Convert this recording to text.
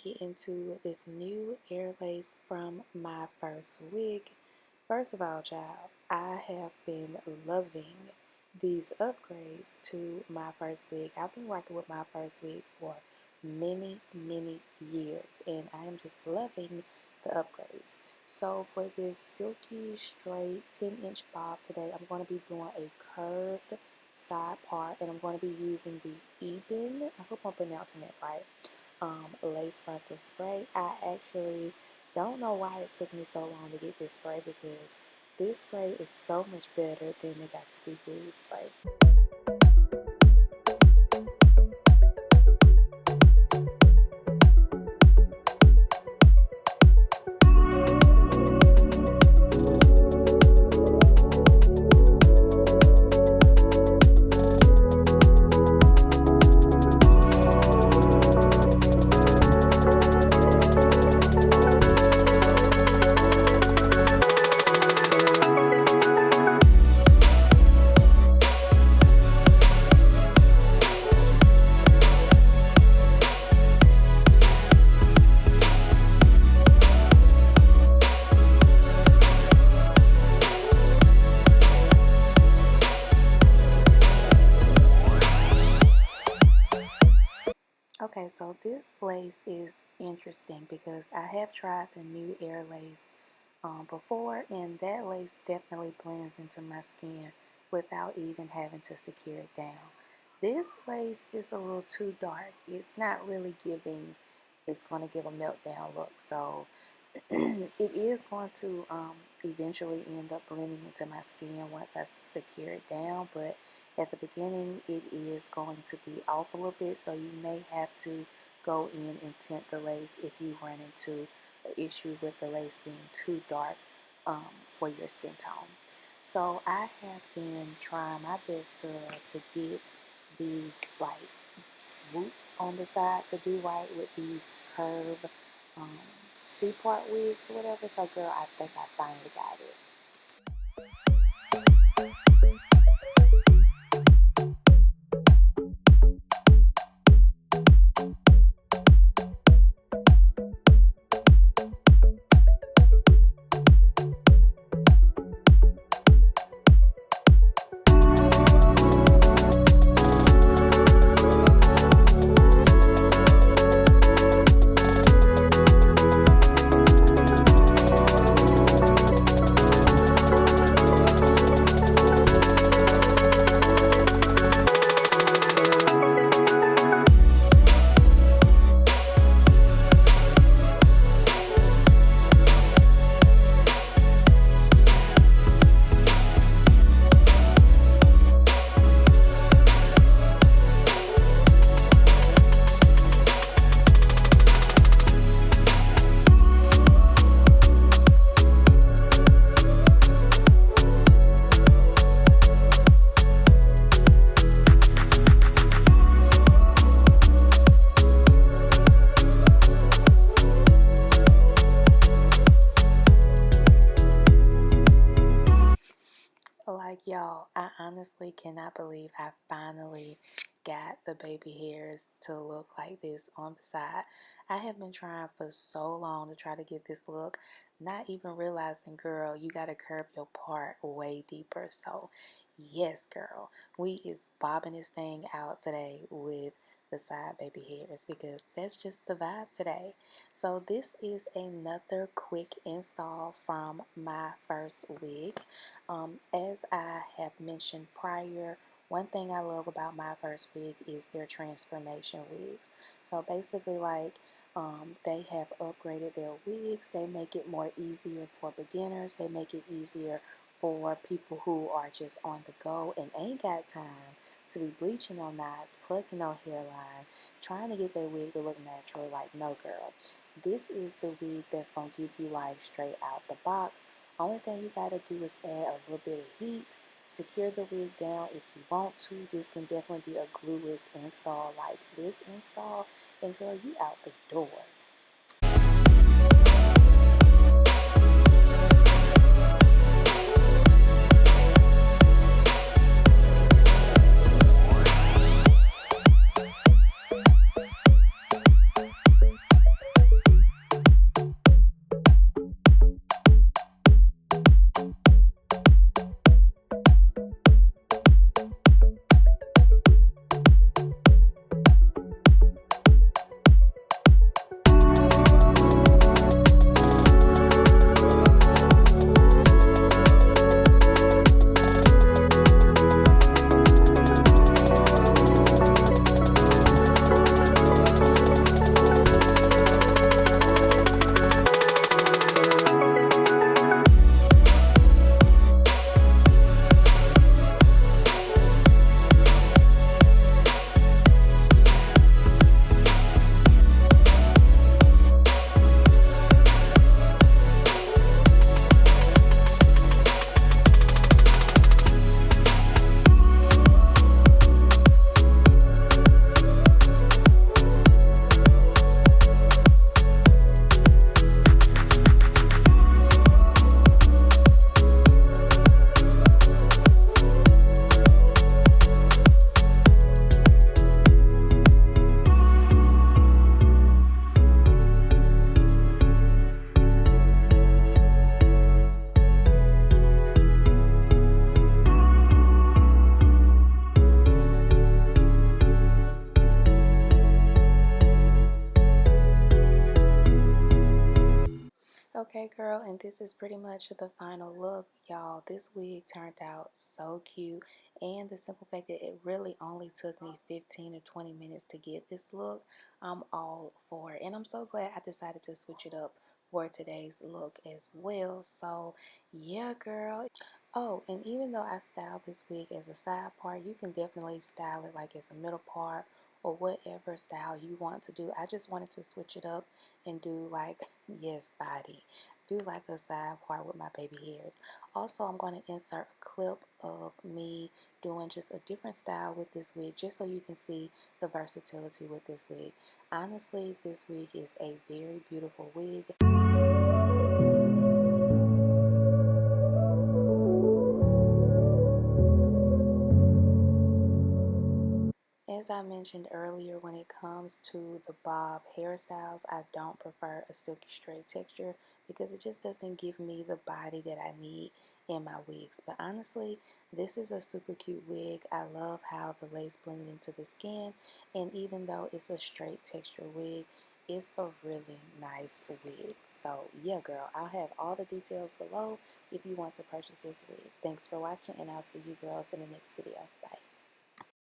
get into this new air lace from MyFirstWig. First of all, child, I have been loving these upgrades to MyFirstWig. I've been working with MyFirstWig for many years, and I am just loving the upgrades. So for this silky straight 10-inch bob today, I'm going to be doing a curved side part, and I'm going to be using the Eben, I hope I'm pronouncing it right, lace frontal spray. I actually don't know why it took me so long to get this spray, because this spray is so much better than the Got to Be Glue spray. Okay, so this lace is interesting because I have tried the new air lace before, and that lace definitely blends into my skin without even having to secure it down. This lace is a little too dark. It's not really giving, it's going to give a meltdown look. So it is going to eventually end up blending into my skin once I secure it down, but at the beginning it is going to be off a little bit, so you may have to go in and tint the lace if you run into an issue with the lace being too dark for your skin tone. So I have been trying my best, girl, to get these like swoops on the side to do right with these curved C-part wigs or whatever. So girl, I think I finally got it. Like, y'all, I honestly cannot believe I finally got the baby hairs to look like this on the side. I have been trying for so long to try to get this look, not even realizing, girl, you got to curve your part way deeper. So yes, girl, we is bobbing this thing out today with the side baby hairs, because that's just the vibe today. So this is another quick install from MyFirstWig. As I have mentioned prior, one thing I love about MyFirstWig is their transformation wigs. So basically, like, they have upgraded their wigs. They make it more easier for beginners. They make it easier for people who are just on the go and ain't got time to be bleaching on knots, plucking on hairline, trying to get their wig to look natural. Like, no, girl. This is the wig that's going to give you life straight out the box. Only thing you gotta do is add a little bit of heat, secure the wig down if you want to. This can definitely be a glueless install like this install, and girl, you out the door. girl, and this is pretty much the final look, y'all. This wig turned out so cute, and the simple fact that it really only took me 15 to 20 minutes to get this look, I'm all for it. And I'm so glad I decided to switch it up for today's look as well. So yeah, girl. Oh, and even though I styled this wig as a side part, you can definitely style it like as a middle part or whatever style you want to do. I just wanted to switch it up and do like, yes, body, do like a side part with my baby hairs. Also, I'm going to insert a clip of me doing just a different style with this wig, just so you can see the versatility with this wig. Honestly, this wig is a very beautiful wig. As I mentioned earlier, when it comes to the bob hairstyles, I don't prefer a silky straight texture because it just doesn't give me the body that I need in my wigs. But honestly, this is a super cute wig. I love how the lace blended into the skin, and even though it's a straight texture wig, it's a really nice wig. So yeah, girl, I'll have all the details below if you want to purchase this wig. Thanks for watching, and I'll see you girls in the next video.